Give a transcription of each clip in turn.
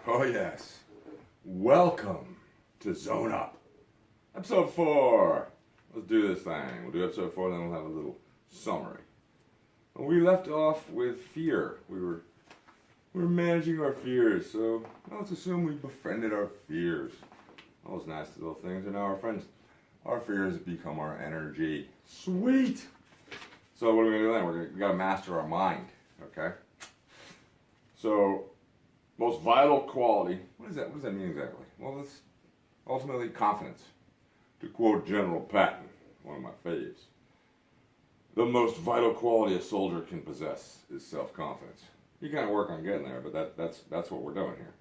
Oh, yes. Welcome to Zone Up. Episode 4. Let's do this thing. We'll do episode 4, then we'll have a little summary. Well, we left off with fear. We were managing our fears, so let's assume we befriended our fears. All those nasty little things are now our friends. Our fears become our energy. Sweet! So what are we going to do then? We got to master our mind, okay? So, most vital quality, what does that mean exactly? Well, it's ultimately confidence. To quote General Patton, one of my faves, the most vital quality a soldier can possess is self-confidence. You kind of work on getting there, but that's what we're doing here.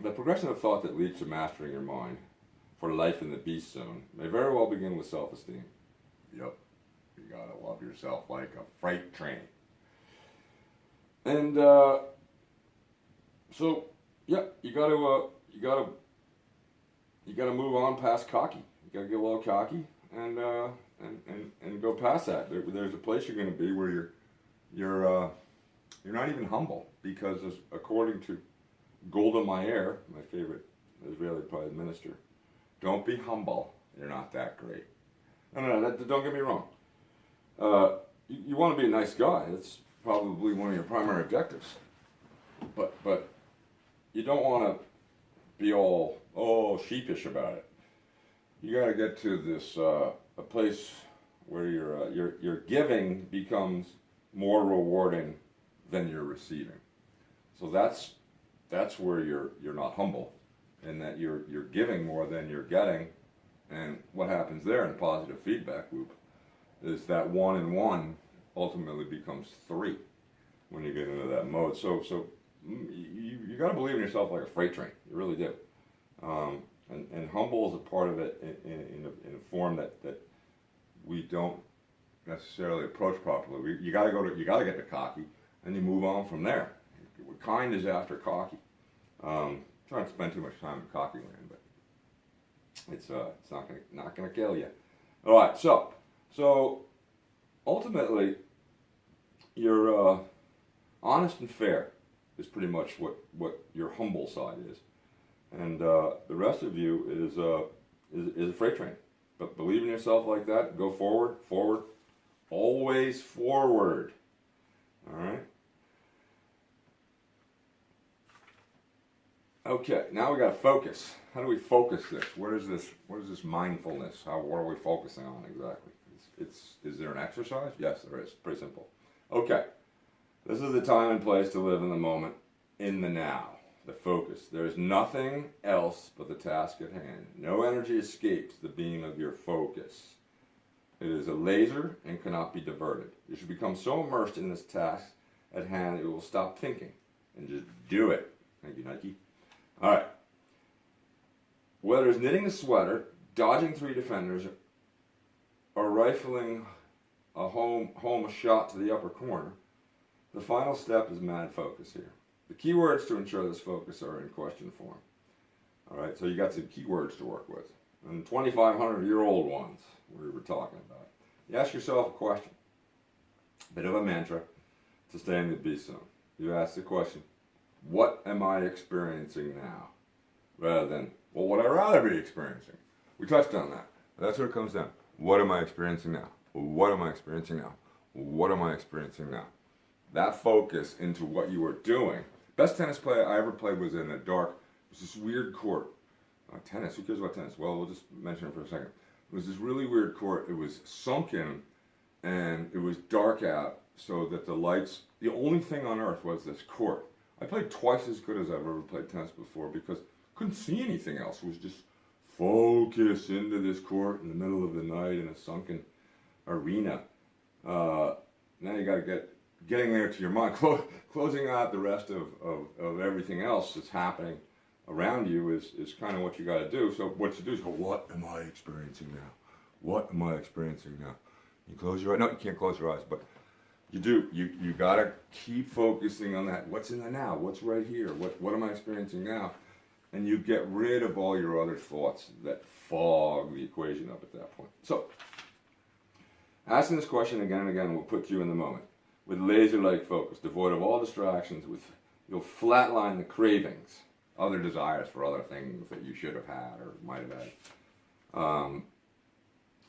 The progression of thought that leads to mastering your mind for life in the beast zone may very well begin with self-esteem. Yep, you gotta love yourself like a freight train. And so, yeah, you gotta move on past cocky. You gotta get a little cocky and go past that. There's a place you're gonna be where you're not even humble, because according to Golda Meir, my favorite Israeli prime minister, don't be humble. You're not that great. No, don't get me wrong. You want to be a nice guy. It's probably one of your primary objectives. But you don't want to be all sheepish about it. You got to get to this a place where your giving becomes more rewarding than your receiving. So that's where you're not humble, and that you're giving more than you're getting. And what happens there in a positive feedback loop is that 1 and 1 ultimately becomes 3 when you get into that mode. So you got to believe in yourself like a freight train. You really do. And humble is a part of it in a form that we don't necessarily approach properly. You got to get to cocky, and you move on from there. Kind is after cocky. Trying to spend too much time in cocky land, but it's not gonna kill you. All right, so ultimately, you're honest and fair is pretty much what your humble side is, and the rest of you is a freight train. But believe in yourself like that. Go forward, always forward. All right. Okay, now we got to focus. How do we focus this? What is this mindfulness? What are we focusing on exactly? Is there an exercise? Yes, there is. Pretty simple. Okay, this is the time and place to live in the moment, in the now. The focus. There is nothing else but the task at hand. No energy escapes the beam of your focus. It is a laser and cannot be diverted. You should become so immersed in this task at hand that you will stop thinking and just do it. Thank you, Nike. All right. Whether it's knitting a sweater, dodging 3 defenders, or rifling home a shot to the upper corner, the final step is mad focus here. The key words to ensure this focus are in question form. All right, so you got some key words to work with. And 2,500-year-old ones we were talking about. You ask yourself a question, a bit of a mantra to stay in the beast zone. You ask the question, what am I experiencing now? Rather than, well, what I'd rather be experiencing. We touched on that. That's what it comes down. What am I experiencing now? What am I experiencing now? What am I experiencing now? That focus into what you were doing. Best tennis play I ever played was in a dark, it was this weird court. Tennis, who cares about tennis? Well, we'll just mention it for a second. It was this really weird court. It was sunken, and it was dark out, so that the only thing on earth was this court. I played twice as good as I've ever played tennis before, because I couldn't see anything else. It was just focus into this court in the middle of the night in a sunken arena. Now you got to getting there to your mind, closing out the rest of everything else that's happening around you is kind of what you got to do. So what you do is go, what am I experiencing now? What am I experiencing now? You close your eyes. No, you can't close your eyes, but you do. You got to keep focusing on that. What's in the now? What's right here? What am I experiencing now? And you get rid of all your other thoughts that fog the equation up at that point. So, asking this question again and again will put you in the moment with laser-like focus, devoid of all distractions, with You'll flatline the cravings, other desires for other things that you should have had or might have had.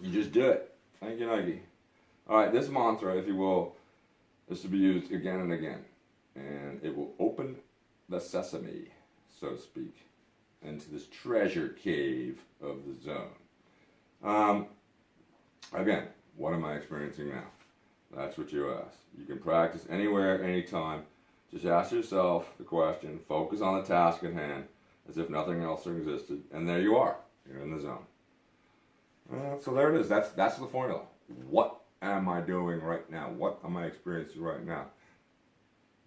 You just do it. Thank you, Nike. All right, this mantra, if you will, is to be used again and again. And it will open the sesame, so to speak, into this treasure cave of the zone. Again, what am I experiencing now? That's what you ask. You can practice anywhere, anytime. Just ask yourself the question, focus on the task at hand, as if nothing else existed, and there you are. You're in the zone. So there it is. That's the formula. What am I doing right now? What am I experiencing right now?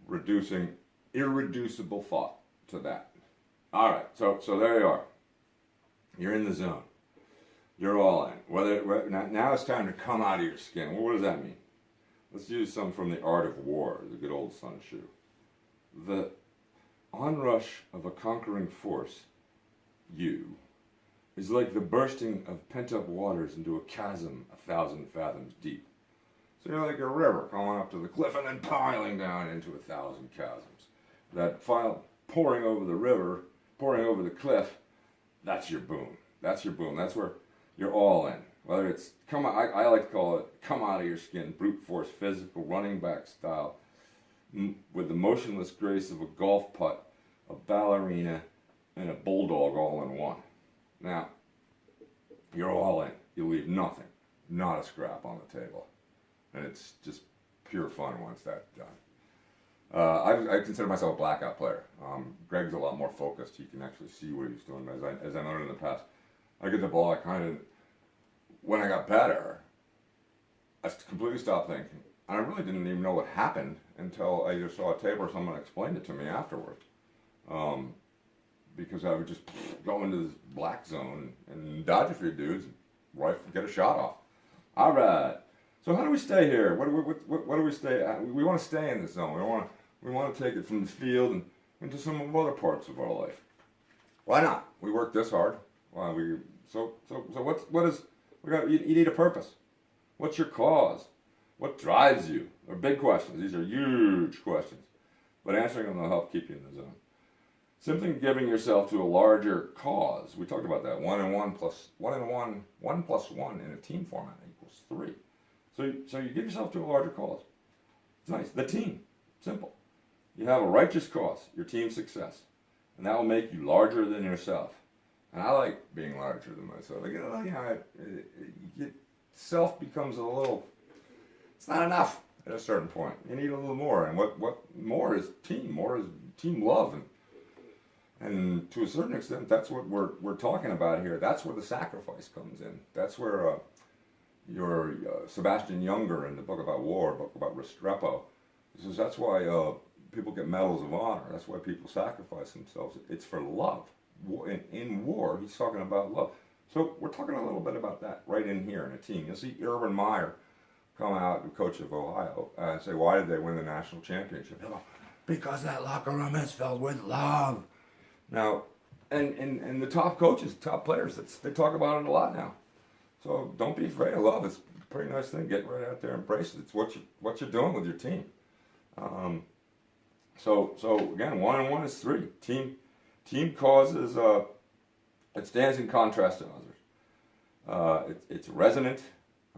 Reducing irreducible thought to that. All right. So there you are. You're in the zone. You're all in. Now it's time to come out of your skin. Well, what does that mean? Let's use some from The Art of War, the good old Sun Tzu. The onrush of a conquering force, you, is like the bursting of pent-up waters into a chasm 1,000 fathoms deep. So you're like a river coming up to the cliff and then piling down into 1,000 chasms. That file pouring over the river, pouring over the cliff, that's your boom. That's your boom. That's where you're all in. Whether it's I like to call it come out of your skin, brute force, physical, running back style, with the motionless grace of a golf putt, a ballerina, and a bulldog all in one. Now, you're all in. You leave nothing, not a scrap on the table. And it's just pure fun once that's done. I consider myself a blackout player. Greg's a lot more focused. He can actually see what he's doing. As I noted in the past, I get the ball, when I got better, I completely stopped thinking. And I really didn't even know what happened until I either saw a tape or someone explained it to me afterwards. Because I would just go into this black zone and dodge a few dudes, get a shot off. All right. So how do we stay here? What do we stay at? We want to stay in this zone. We want to take it from the field and into some other parts of our life. Why not? We work this hard. You need a purpose. What's your cause? What drives you? They're big questions. These are huge questions. But answering them will help keep you in the zone. Simply giving yourself to a larger cause. We talked about that. 1 plus 1 in a team format equals 3. So you give yourself to a larger cause. It's nice. The team. Simple. You have a righteous cause, your team's success. And that will make you larger than yourself. And I like being larger than myself. Self becomes a little, it's not enough at a certain point. You need a little more. And what more is team. More is team love. And to a certain extent, that's what we're talking about here. That's where the sacrifice comes in. That's where your Sebastian Junger in the book about Restrepo, says that's why people get medals of honor. That's why people sacrifice themselves. It's for love. In war, he's talking about love. So we're talking a little bit about that right in here in a team. You'll see Urban Meyer come out, the coach of Ohio, and say, why did they win the national championship? He'll go, because that locker room is filled with love. Now, and the top coaches, top players, they talk about it a lot now. So don't be afraid of love. It's a pretty nice thing. Get right out there and embrace it. It's what you're doing with your team. So again, 1 and 1 is 3. Team causes, it stands in contrast to others. It's resonant,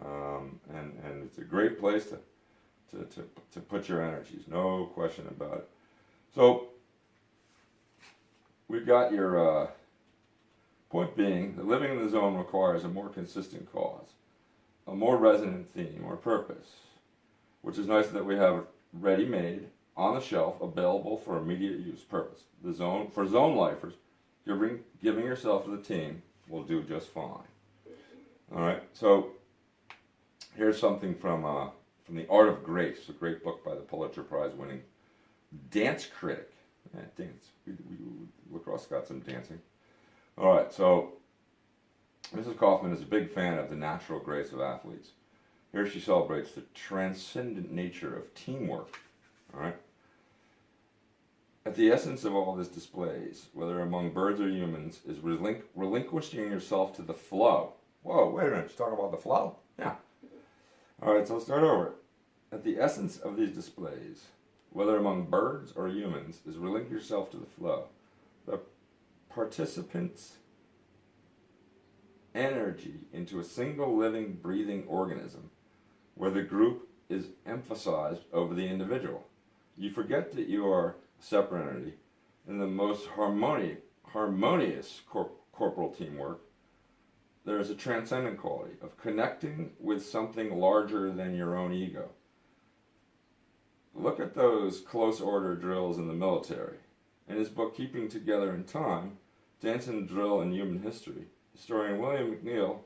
and it's a great place to put your energies. No question about it. So we've got your point being that living in the zone requires a more consistent cause, a more resonant theme or purpose, which is nice that we have ready-made on the shelf, available for immediate use purpose. The zone, for zone lifers, giving yourself to the team will do just fine. All right, so here's something from The Art of Grace, a great book by the Pulitzer Prize winning dance critic. Yeah, dance. Lacrosse got some dancing. All right, so Mrs. Kaufman is a big fan of the natural grace of athletes. Here she celebrates the transcendent nature of teamwork. All right. At the essence of all this displays, whether among birds or humans, is relinquishing yourself to the flow. Whoa, wait a minute, you talking about the flow? Yeah. All right, so let's start over. At the essence of these displays, whether among birds or humans, is relinquish yourself to the flow. The participants' energy into a single living, breathing organism, where the group is emphasized over the individual. You forget that you are a separate entity. In the most harmonious corporal teamwork, there is a transcendent quality of connecting with something larger than your own ego. Look at those close order drills in the military. In his book, Keeping Together in Time, Dance and Drill in Human History, historian William McNeill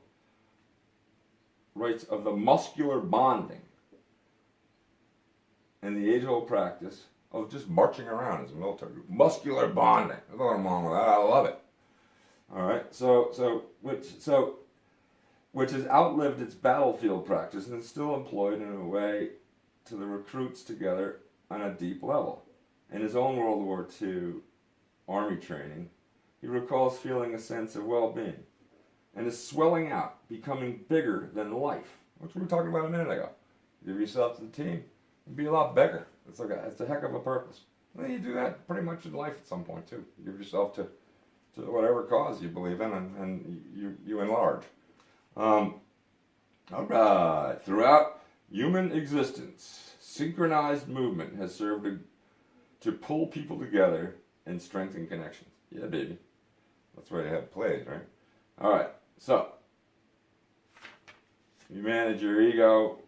writes of the muscular bonding and the age-old practice of just marching around as a military group. Muscular bonding. There's nothing wrong with that. I love it. All right. Which has outlived its battlefield practice and is still employed in a way to the recruits together on a deep level. In his own World War II Army training, he recalls feeling a sense of well-being and is swelling out, becoming bigger than life, which we were talking about a minute ago. Give yourself to the team and be a lot bigger. It's a heck of a purpose. And then you do that pretty much in life at some point too. You give yourself to whatever cause you believe in, and you enlarge. All right. Throughout human existence, synchronized movement has served to pull people together and strengthen connections. Yeah, baby. That's why you have plays, right? All right. So, you manage your ego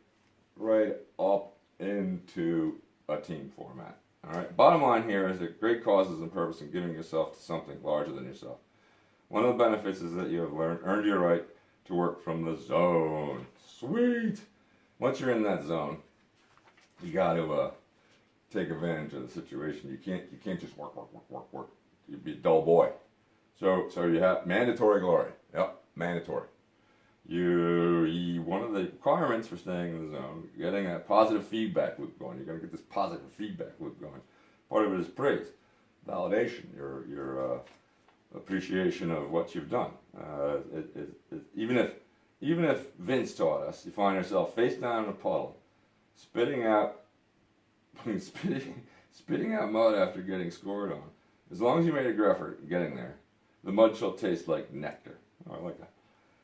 right up into a team format. All right. Bottom line here is that great causes and purpose in giving yourself to something larger than yourself. One of the benefits is that you have earned your right to work from the zone. Sweet. Once you're in that zone, you got to take advantage of the situation. You can't just work. You'd be a dull boy. So you have mandatory glory. Yep, mandatory. One of the requirements for staying in the zone, getting a positive feedback loop going. You're going to get this positive feedback loop going. Part of it is praise, validation, your appreciation of what you've done. Even if Vince taught us, you find yourself face down in a puddle, spitting out mud after getting scored on. As long as you made a good effort getting there, the mud shall taste like nectar. Oh, I like that.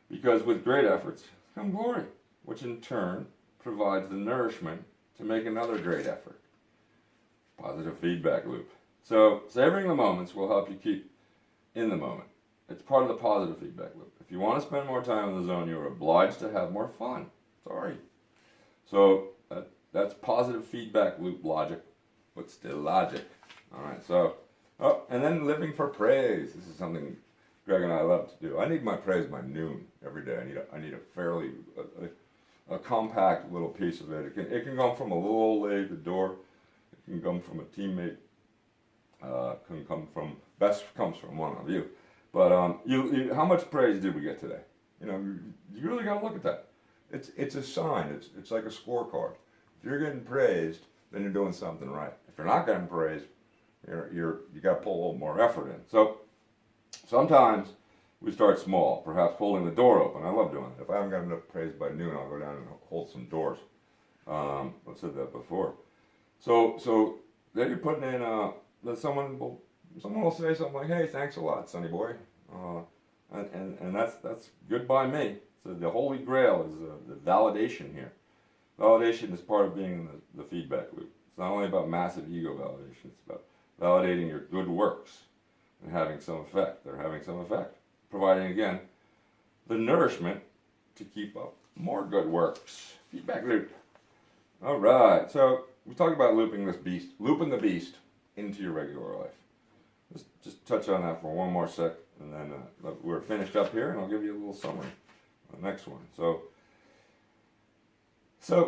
Because with great efforts come glory, which in turn provides the nourishment to make another great effort. Positive feedback loop. So savoring the moments will help you keep in the moment. It's part of the positive feedback loop. If you want to spend more time in the zone, you're obliged to have more fun. Sorry. So that's positive feedback loop logic, but still logic. All right. So, and then living for praise. This is something Greg and I love to do. I need my praise by noon every day. I need a fairly a compact little piece of it. It can come from a little old lady at the door. It can come from a teammate. Best comes from one of you. But how much praise did we get today? You really got to look at that. It's a sign. It's like a scorecard. If you're getting praised, then you're doing something right. If you're not getting praised, you got to pull a little more effort in. So sometimes we start small, perhaps holding the door open. I love doing it. If I haven't got enough praise by noon, I'll go down and hold some doors. I've said that before. So then you're putting in. Then someone will say something like, "Hey, thanks a lot, Sonny boy," and that's good by me. So the holy grail is the validation here. Validation is part of being in the feedback loop. It's not only about massive ego validation. It's about validating your good works and having some effect. They're having some effect, providing again the nourishment to keep up more good works. Feedback loop. All right. So we talked about looping the beast into your regular life. Let's just touch on that for one more sec, and then we're finished up here, and I'll give you a little summary on the next one. So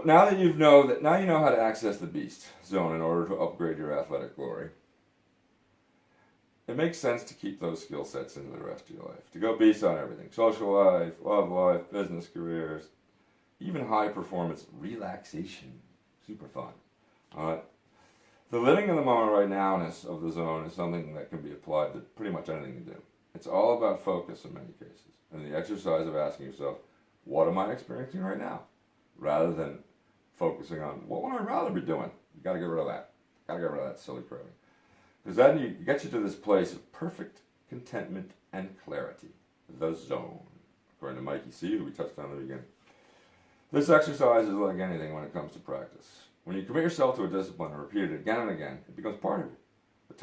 now you know how to access the beast zone in order to upgrade your athletic glory. It makes sense to keep those skill sets into the rest of your life. To go beast on everything: social life, love life, business careers, even high performance relaxation. Super fun. The living in the moment right nowness of the zone is something that can be applied to pretty much anything you do. It's all about focus in many cases, and the exercise of asking yourself, what am I experiencing right now? Rather than focusing on, what would I rather be doing? You got to get rid of that. Gotta get rid of that silly craving. Because then you get you to this place of perfect contentment and clarity, the zone, according to Mikey C, who we touched on at the beginning. This exercise is like anything when it comes to practice. When you commit yourself to a discipline and repeat it again and again, it becomes part of you. The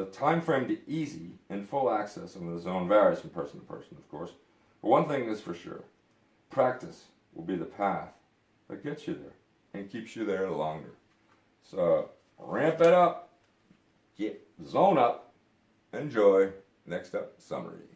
time frame to easy and full access into the zone varies from person to person, of course. But one thing is for sure, practice will be the path that gets you there and keeps you there longer. So ramp it up, get zone up, enjoy. Next up, summary.